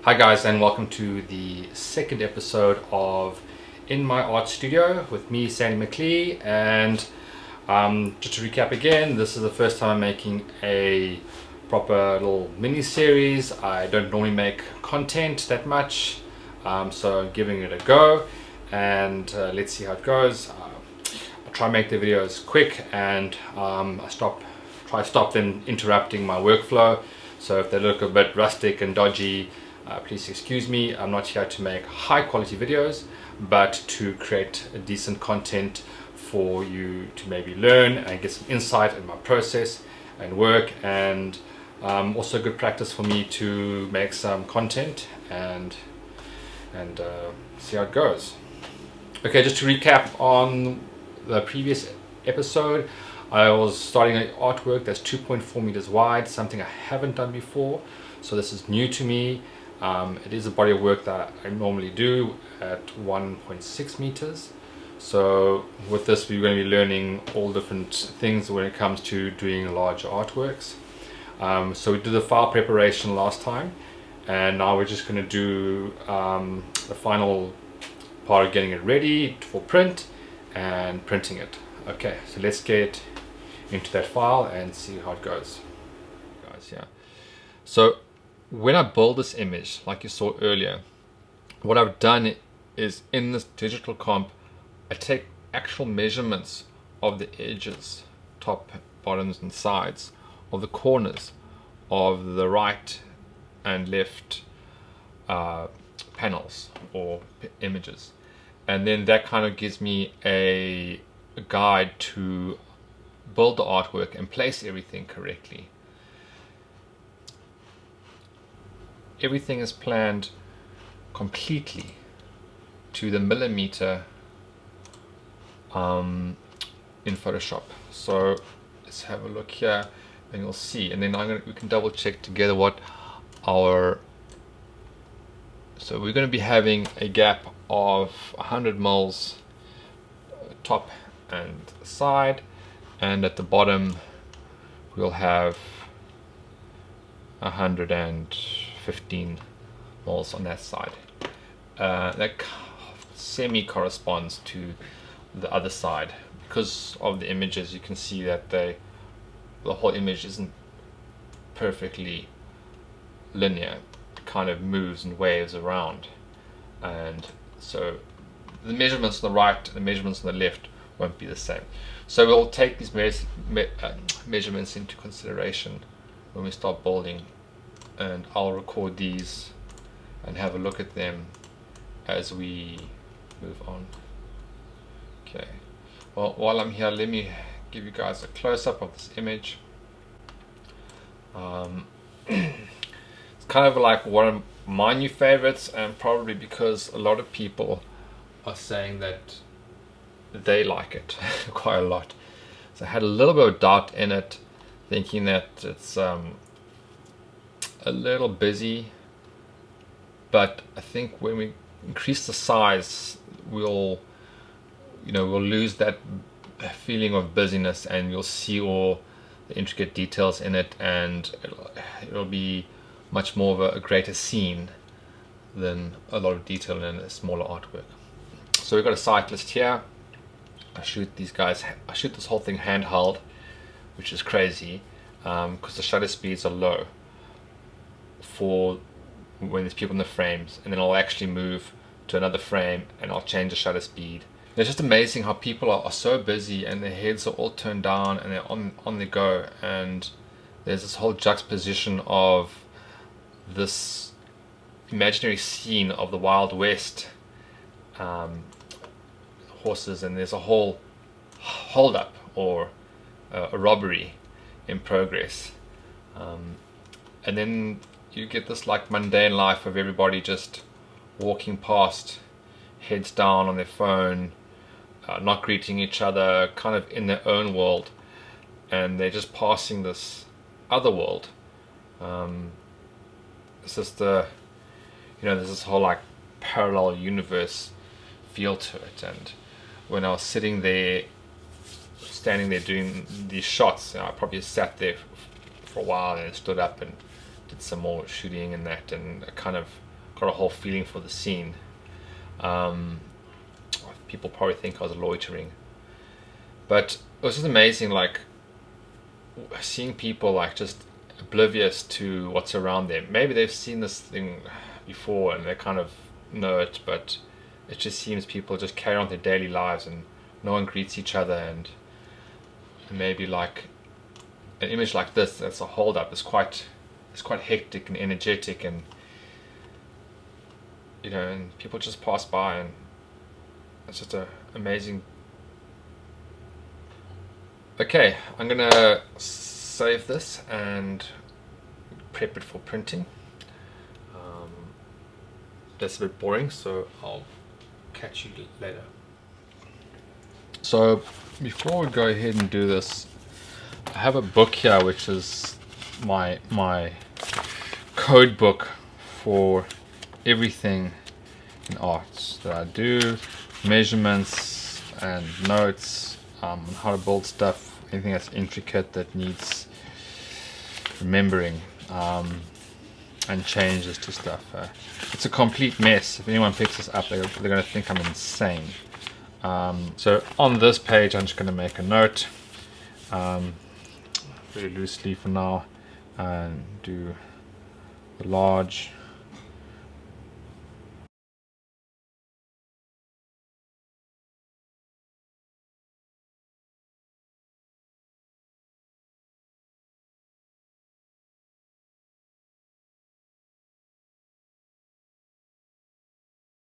Hi guys, and welcome to the second episode of In My Art Studio with me, Sandy McLee. And just to recap again, this is the first time I'm making a proper little mini series. I don't normally make content that much, so I'm giving it a go, and let's see how it goes. I try and make the videos quick, and try to stop them interrupting my workflow. So if they look a bit rustic and dodgy, please excuse me. I'm not here to make high quality videos, but to create a decent content for you to maybe learn and get some insight in my process and work, and also good practice for me to make some content and see how it goes. Okay, just to recap on the previous episode, I was starting an artwork that's 2.4 meters wide, something I haven't done before, so this is new to me. It is a body of work that I normally do at 1.6 meters. So with this, we're going to be learning all different things when it comes to doing larger artworks. So we did the file preparation last time, and now we're just going to do the final part of getting it ready for print and printing it. Okay, so let's get into that file and see how it goes, guys. Yeah. So when I build this image, like you saw earlier, what I've done is in this digital comp, I take actual measurements of the edges, top, bottoms, and sides of the corners of the right and left panels or images. And then that kind of gives me a guide to build the artwork and place everything correctly. Everything is planned completely to the millimeter in Photoshop. So let's have a look here and you'll see, and then we can double check together what so we're going to be having a gap of 100 mils top and side, and at the bottom we'll have 115 mils on that side. That semi corresponds to the other side. Because of the images, you can see that the whole image isn't perfectly linear. It kind of moves and waves around, and so the measurements on the right and the measurements on the left won't be the same. So we'll take these measurements into consideration when we start building, and I'll record these and have a look at them as we move on. Okay, well, while I'm here, let me give you guys a close-up of this image. It's kind of like one of my new favorites, and probably because a lot of people are saying that they like it quite a lot. So I had a little bit of doubt in it, thinking that it's a little busy, but I think when we increase the size, we'll lose that feeling of busyness, and you'll see all the intricate details in it, and it'll be much more of a greater scene than a lot of detail in a smaller artwork. So we've got a cyclist here. I shoot this whole thing handheld, which is crazy because the shutter speeds are low for when there's people in the frames, and then I'll actually move to another frame and I'll change the shutter speed. And it's just amazing how people are so busy and their heads are all turned down and they're on the go, and there's this whole juxtaposition of this imaginary scene of the Wild West horses, and there's a whole hold up or a robbery in progress, and then you get this like mundane life of everybody just walking past, heads down on their phone, not greeting each other, kind of in their own world, and they're just passing this other world. It's just there's this whole like parallel universe feel to it. And when I was standing there doing these shots, I probably sat there for a while and stood up and did some more shooting and that, and I kind of got a whole feeling for the scene. People probably think I was loitering, but it was just amazing, like seeing people like just oblivious to what's around them. Maybe they've seen this thing before and they kind of know it, but it just seems people just carry on their daily lives and no one greets each other, and maybe like an image like this that's a hold up is quite hectic and energetic, and and people just pass by, and it's just amazing. Okay, I'm gonna save this and prep it for printing. That's a bit boring, so I'll catch you later. So before we go ahead and do this, I have a book here which is my code book for everything in art that I do, measurements and notes on how to build stuff, anything that's intricate that needs remembering, and changes to stuff. It's a complete mess. If anyone picks this up, they're going to think I'm insane. So on this page, I'm just going to make a note, very loosely for now, and do the large